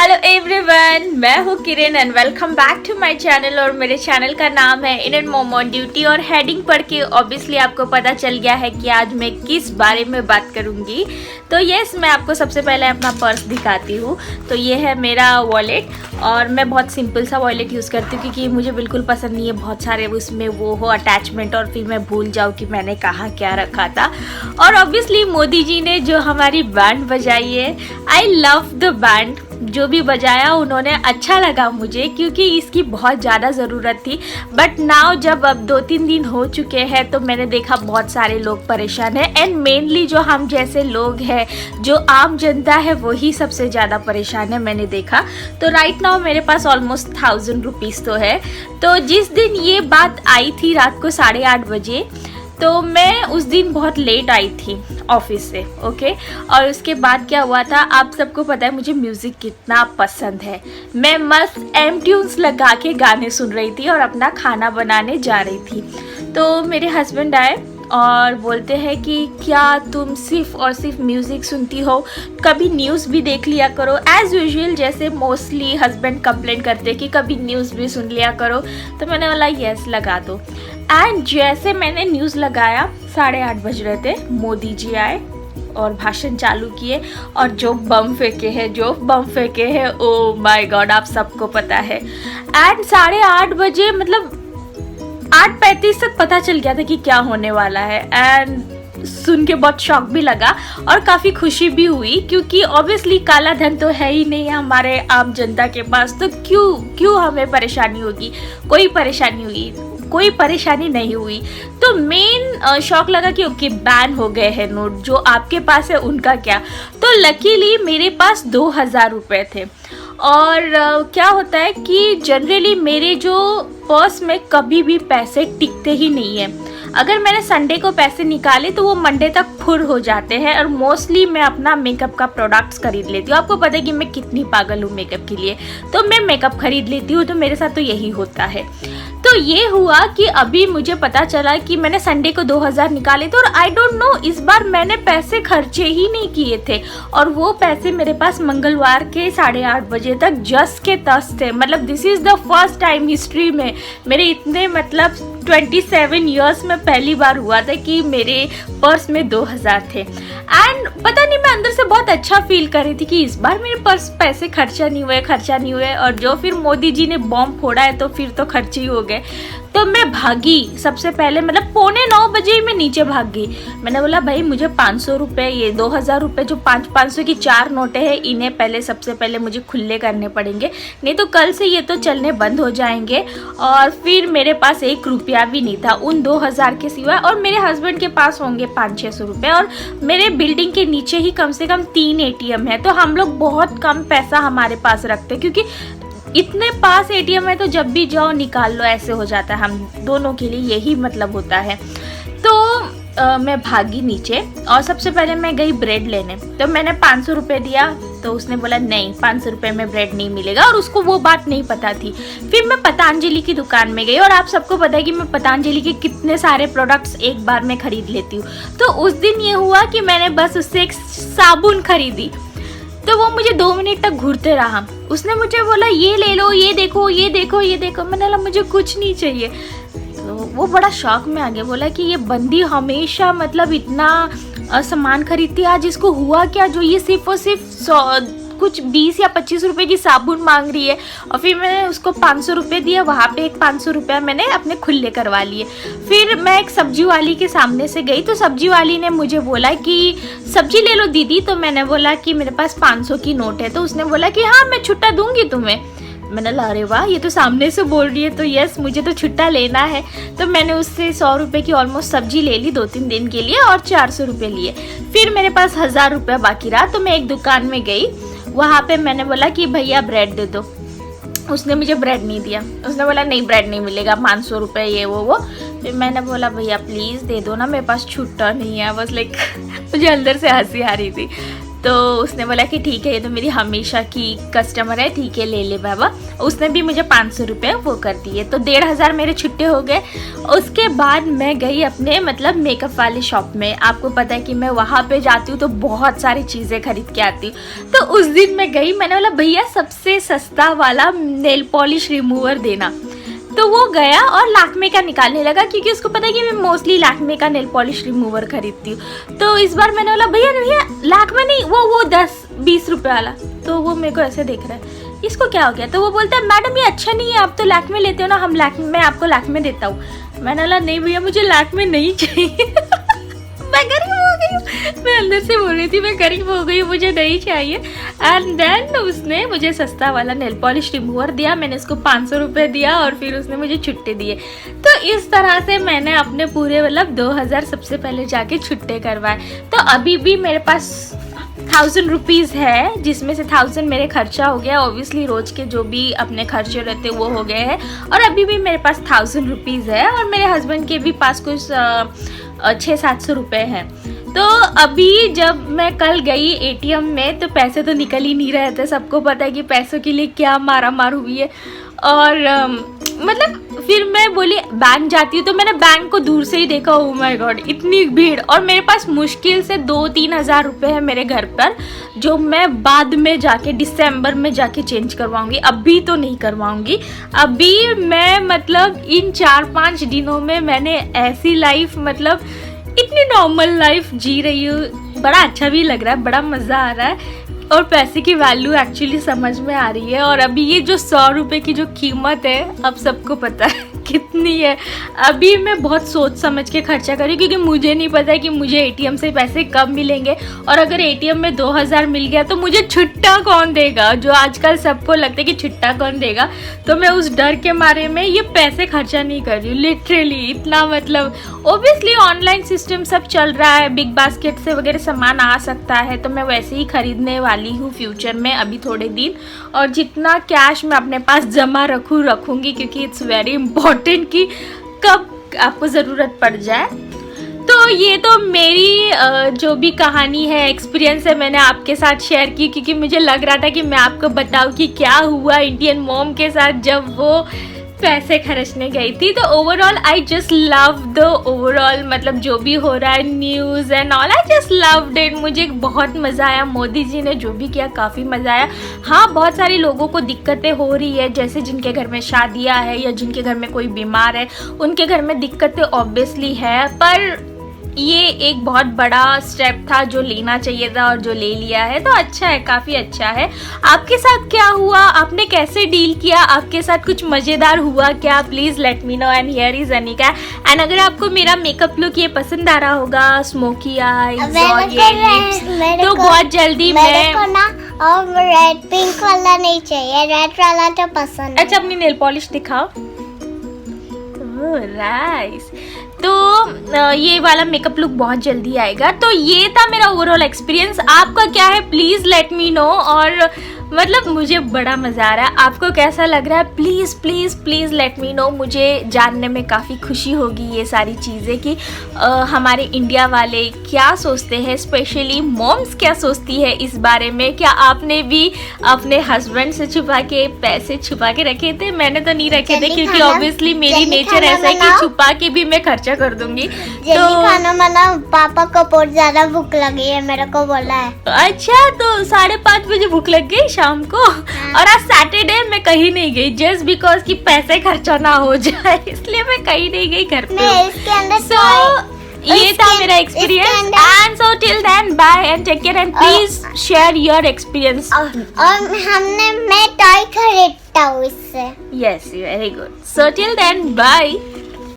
Hello everyone, मैं हूँ Kiran and welcome back to my channel. और मेरे चैनल का नाम है इंडियन मॉम ऑन ड्यूटी। और हेडिंग पढ़ के ऑब्वियसली आपको पता चल गया है कि आज मैं किस बारे में बात करूँगी। तो यस, मैं आपको सबसे पहले अपना पर्स दिखाती हूँ। तो ये है मेरा वॉलेट और मैं बहुत सिंपल सा वॉलेट यूज़ करती हूँ क्योंकि मुझे बिल्कुल पसंद नहीं है बहुत सारे उसमें वो हो अटैचमेंट और फिर मैं भूल जाऊँ कि मैंने कहाँ क्या रखा था। और ऑब्वियसली मोदी जी ने जो हमारी बैंड बजाई है, आई लव द बैंड। जो भी बजाया उन्होंने अच्छा लगा मुझे क्योंकि इसकी बहुत ज़्यादा ज़रूरत थी। बट नाउ जब अब 2-3 दिन हो चुके हैं तो मैंने देखा बहुत सारे लोग परेशान हैं एंड मेनली जो हम जैसे लोग हैं, जो आम जनता है, वही सबसे ज़्यादा परेशान है मैंने देखा। तो राइट नाउ मेरे पास ऑलमोस्ट 1000 रुपीज़ तो है। तो जिस दिन ये बात आई थी रात को 8:30 बजे, तो मैं उस दिन बहुत लेट आई थी ऑफिस से, ओके। और उसके बाद क्या हुआ था, आप सबको पता है मुझे म्यूज़िक कितना पसंद है। मैं मस्त एम ट्यून्स लगा के गाने सुन रही थी और अपना खाना बनाने जा रही थी। तो मेरे हस्बैंड आए और बोलते हैं कि क्या तुम सिर्फ और सिर्फ म्यूज़िक सुनती हो, कभी न्यूज़ भी देख लिया करो। एज़ यूजुअल जैसे मोस्टली हस्बैंड कंप्लेंट करते हैं कि कभी न्यूज़ भी सुन लिया करो। तो मैंने बोला यस, लगा दो। एंड जैसे मैंने न्यूज़ लगाया, 8:30 बज रहे थे, मोदी जी आए और भाषण चालू किए और जो बम फेंके हैं, ओ माय गॉड, आप सबको पता है। एंड 8:30 बजे मतलब 8:35 तक पता चल गया था कि क्या होने वाला है। एंड सुन के बहुत शॉक भी लगा और काफ़ी खुशी भी हुई क्योंकि ऑब्वियसली काला धन तो है ही नहीं हमारे आम जनता के पास। तो क्यों हमें परेशानी होगी? कोई परेशानी नहीं हुई। तो मेन शौक लगा कि ओके बैन हो गए हैं नोट, जो आपके पास है उनका क्या। तो लकीली मेरे पास 2000 रुपये थे। और क्या होता है कि जनरली मेरे जो पर्स में कभी भी पैसे टिकते ही नहीं है। अगर मैंने संडे को पैसे निकाले तो वो मंडे तक फुर हो जाते हैं। और मोस्टली मैं अपना मेकअप का प्रोडक्ट्स खरीद लेती हूँ। आपको पता है कि मैं कितनी पागल हूँ मेकअप के लिए, तो मैं मेकअप खरीद लेती हूँ। तो मेरे साथ तो यही होता है। तो ये हुआ कि अभी मुझे पता चला कि मैंने संडे को 2000 निकाले थे और आई डोंट नो इस बार मैंने पैसे खर्चे ही नहीं किए थे। और वो पैसे मेरे पास मंगलवार के 8:30 बजे तक जस के तस थे। मतलब this is the first time history में मेरे इतने 27 ईयर्स में पहली बार हुआ था कि मेरे पर्स में 2000 थे। एंड पता नहीं, मैं अंदर से बहुत अच्छा फील कर रही थी कि इस बार मेरे पर्स पैसे खर्चा नहीं हुए। और जो फिर मोदी जी ने बॉम्ब फोड़ा है तो फिर तो खर्चे ही हो गए। तो मैं भागी सबसे पहले, मतलब 8:45 बजे ही मैं नीचे भाग गई। मैंने बोला भाई मुझे 500 रुपये, ये 2000 रुपये जो 500 की 4 नोटें हैं, इन्हें सबसे पहले मुझे खुले करने पड़ेंगे, नहीं तो कल से ये तो चलने बंद हो जाएंगे। और फिर मेरे पास 1 रुपया भी नहीं था उन 2000 के सिवा। और मेरे हस्बैंड के पास होंगे 500-600 रुपये। और मेरे बिल्डिंग के नीचे ही कम से कम 3 ATM है। तो हम लोग बहुत कम पैसा हमारे पास रखते हैं क्योंकि इतने पास ATM है तो जब भी जाओ निकाल लो, ऐसे हो जाता है। हम दोनों के लिए यही मतलब होता है। तो मैं भागी नीचे और सबसे पहले मैं गई ब्रेड लेने। तो मैंने 500 रुपये दिया तो उसने बोला नहीं, 500 रुपये में ब्रेड नहीं मिलेगा। और उसको वो बात नहीं पता थी। फिर मैं पतंजलि की दुकान में गई और आप सबको पता है कि मैं पतंजलि के कितने सारे प्रोडक्ट्स एक बार में खरीद लेती हूँ। तो उस दिन ये हुआ कि मैंने बस उससे एक साबुन खरीदी। तो वो मुझे 2 मिनट तक घूरते रहा। उसने मुझे बोला ये ले लो, ये देखो। मैंने बोला मुझे कुछ नहीं चाहिए। तो वो बड़ा शौक में आ गया, बोला कि ये बंदी हमेशा मतलब इतना सामान खरीदती है, आज इसको हुआ क्या जो ये सिर्फ और सिर्फ कुछ 20 या 25 रुपए की साबुन मांग रही है। और फिर मैंने उसको 500 रुपये दिया, वहाँ पे एक 500 रुपया मैंने अपने खुले करवा लिए। फिर मैं एक सब्जी वाली के सामने से गई तो सब्जी वाली ने मुझे बोला कि सब्जी ले लो दीदी। तो मैंने बोला कि मेरे पास 500 की नोट है। तो उसने बोला कि हाँ मैं छुट्टा दूंगी तुम्हें। मैंने बोला अरे वाह, ये तो सामने से बोल रही है तो यस मुझे तो छुट्टा लेना है। तो मैंने उससे 100 रुपये की ऑलमोस्ट सब्जी ले ली 2-3 दिन के लिए और 400 रुपये लिए। फिर मेरे पास 1000 रुपया बाकी रहा। तो मैं एक दुकान में गई, वहाँ पे मैंने बोला कि भैया ब्रेड दे दो। उसने मुझे ब्रेड नहीं दिया। उसने बोला नहीं ब्रेड नहीं मिलेगा, 500 रुपये ये वो। फिर मैंने बोला भैया प्लीज़ दे दो ना, मेरे पास छुट्टा नहीं है। बस लाइक मुझे अंदर से हंसी आ रही थी। तो उसने बोला कि ठीक है, ये तो मेरी हमेशा की कस्टमर है, ठीक है ले ले बाबा। उसने भी मुझे 500 रुपये वो कर दिए, तो 1500 मेरे छुट्टे हो गए। उसके बाद मैं गई अपने मतलब मेकअप वाले शॉप में। आपको पता है कि मैं वहाँ पे जाती हूँ तो बहुत सारी चीज़ें खरीद के आती हूँ। तो उस दिन मैं गई, मैंने बोला भैया सबसे सस्ता वाला नेल पॉलिश रिमूवर देना। तो वो गया और लैक्मे का निकालने लगा, क्योंकि उसको पता है कि मैं मोस्टली लैक्मे का नेल पॉलिश रिमूवर खरीदती हूँ। तो इस बार मैंने बोला भैया भैया लैक्मे नहीं, वो 10-20 रुपये वाला। तो वो मेरे को ऐसे देख रहा है, इसको क्या हो गया? तो वो बोलता है मैडम ये अच्छा नहीं है, आप तो लैक्मे लेते हो ना, मैं आपको लैक्मे देता हूँ। मैंने बोला नहीं भैया मुझे लैक्मे नहीं चाहिए। मैं गरीब हो गई हूँ, मैं अंदर से बोल रही थी मैं गरीब हो गई हूँ, मुझे नहीं चाहिए। एंड देन उसने मुझे सस्ता वाला नेल पॉलिश रिमूवर दिया, मैंने उसको 500 रुपये दिया और फिर उसने मुझे छुट्टे दिए। तो इस तरह से मैंने अपने पूरे मतलब 2000 सबसे पहले जाके छुट्टे करवाए। तो अभी भी मेरे पास 1000 रुपीज़ है, जिसमें से 1000 मेरे खर्चा हो गया। ऑब्वियसली रोज के जो भी अपने खर्चे रहते वो हो गए हैं, और अभी भी मेरे पास 1000 रुपीज़ है, और मेरे हस्बैंड के भी पास कुछ 600-700 रुपये हैं। तो अभी जब मैं कल गई एटीएम में तो पैसे तो निकल ही नहीं रहे थे। सबको पता है कि पैसों के लिए क्या मारा मार हुई है। और मतलब फिर मैं बोली बैंक जाती हूँ, तो मैंने बैंक को दूर से ही देखा। ओह माय गॉड इतनी भीड़, और मेरे पास मुश्किल से 2-3 हज़ार रुपये है मेरे घर पर, जो मैं बाद में जाके दिसंबर में जाके चेंज करवाऊंगी, अभी तो नहीं करवाऊंगी। अभी मैं मतलब इन 4-5 दिनों में मैंने ऐसी लाइफ मतलब इतनी नॉर्मल लाइफ जी रही हूँ। बड़ा अच्छा भी लग रहा है, बड़ा मज़ा आ रहा है, और पैसे की वैल्यू एक्चुअली समझ में आ रही है। और अभी ये जो 100 रुपये की जो कीमत है अब सबको पता है कितनी है। अभी मैं बहुत सोच समझ के खर्चा करी, क्योंकि मुझे नहीं पता है कि मुझे एटीएम से पैसे कब मिलेंगे, और अगर एटीएम में 2000 मिल गया तो मुझे छुट्टा कौन देगा, जो आजकल सबको लगता है कि छुट्टा कौन देगा। तो मैं उस डर के मारे में ये पैसे खर्चा नहीं कर रही हूँ लिटरली इतना। मतलब ओब्वियसली ऑनलाइन सिस्टम सब चल रहा है, बिग बास्केट से वगैरह सामान आ सकता है, तो मैं वैसे ही खरीदने वाली हूँ फ्यूचर में अभी थोड़े दिन। और जितना कैश मैं अपने पास जमा रखूँगी, क्योंकि इट्स वेरी इंपॉर्टेंट कि कब आपको ज़रूरत पड़ जाए। तो ये तो मेरी जो भी कहानी है, एक्सपीरियंस है, मैंने आपके साथ शेयर की, क्योंकि मुझे लग रहा था कि मैं आपको बताऊं कि क्या हुआ इंडियन मॉम के साथ जब वो पैसे खर्चने गई थी। तो overall I just love the overall मतलब जो भी हो रहा है news and all, I just loved it. मुझे बहुत मज़ा आया, मोदी जी ने जो भी किया काफ़ी मज़ा आया। हाँ बहुत सारे लोगों को दिक्कतें हो रही है, जैसे जिनके घर में शादियाँ है या जिनके घर में कोई बीमार है, उनके घर में दिक्कतें ऑब्वियसली है, पर ये एक बहुत बड़ा स्टेप था जो लेना चाहिए था और जो ले लिया है, तो अच्छा है, काफ़ी अच्छा है। आपके साथ क्या हुआ, आपने कैसे डील किया, आपके साथ कुछ मज़ेदार हुआ क्या? Please let me know. And here is Anika. And अगर आपको मेरा मेकअप लुक ये पसंद आ रहा होगा, स्मोकी आईज और ये लिप्स, तो बहुत जल्दी मैं और रेड पिंक वाला नहीं चाहिए, रेड वाला तो पसंद। अच्छा अपनी नेल पॉलिश दिखाओ। राइस तो ये वाला मेकअप लुक बहुत जल्दी आएगा। तो ये था मेरा ओवरऑल एक्सपीरियंस। आपका क्या है प्लीज़ लेट मी नो। और मतलब मुझे बड़ा मज़ा आ रहा है, आपको कैसा लग रहा है please please please let me know. मुझे जानने में काफ़ी खुशी होगी ये सारी चीज़ें कि हमारे इंडिया वाले क्या सोचते हैं, स्पेशली मॉम्स क्या सोचती है इस बारे में। क्या आपने भी अपने हस्बैंड से छुपा के पैसे छुपा के रखे थे? मैंने तो नहीं रखे थे, क्योंकि ऑब्वियसली मेरी नेचर ऐसा है कि छुपा के भी मैं खर्चा कर दूंगी। तो खाना बनाओ, पापा को बहुत ज़्यादा भूख लगी है, मेरे को बोला है। अच्छा तो 5:30 बजे भूख लग गई शाम को। और आज सैटरडे मैं कहीं नहीं गई, जस्ट बिकॉज कि पैसे खर्चा ना हो जाए, इसलिए मैं कहीं नहीं गई घर पे। सो ये था मेरा experience. And so till then bye and take care and please share your experience. और मैं टॉय खरीदता हूँ इससे। Yes very good. So till then bye.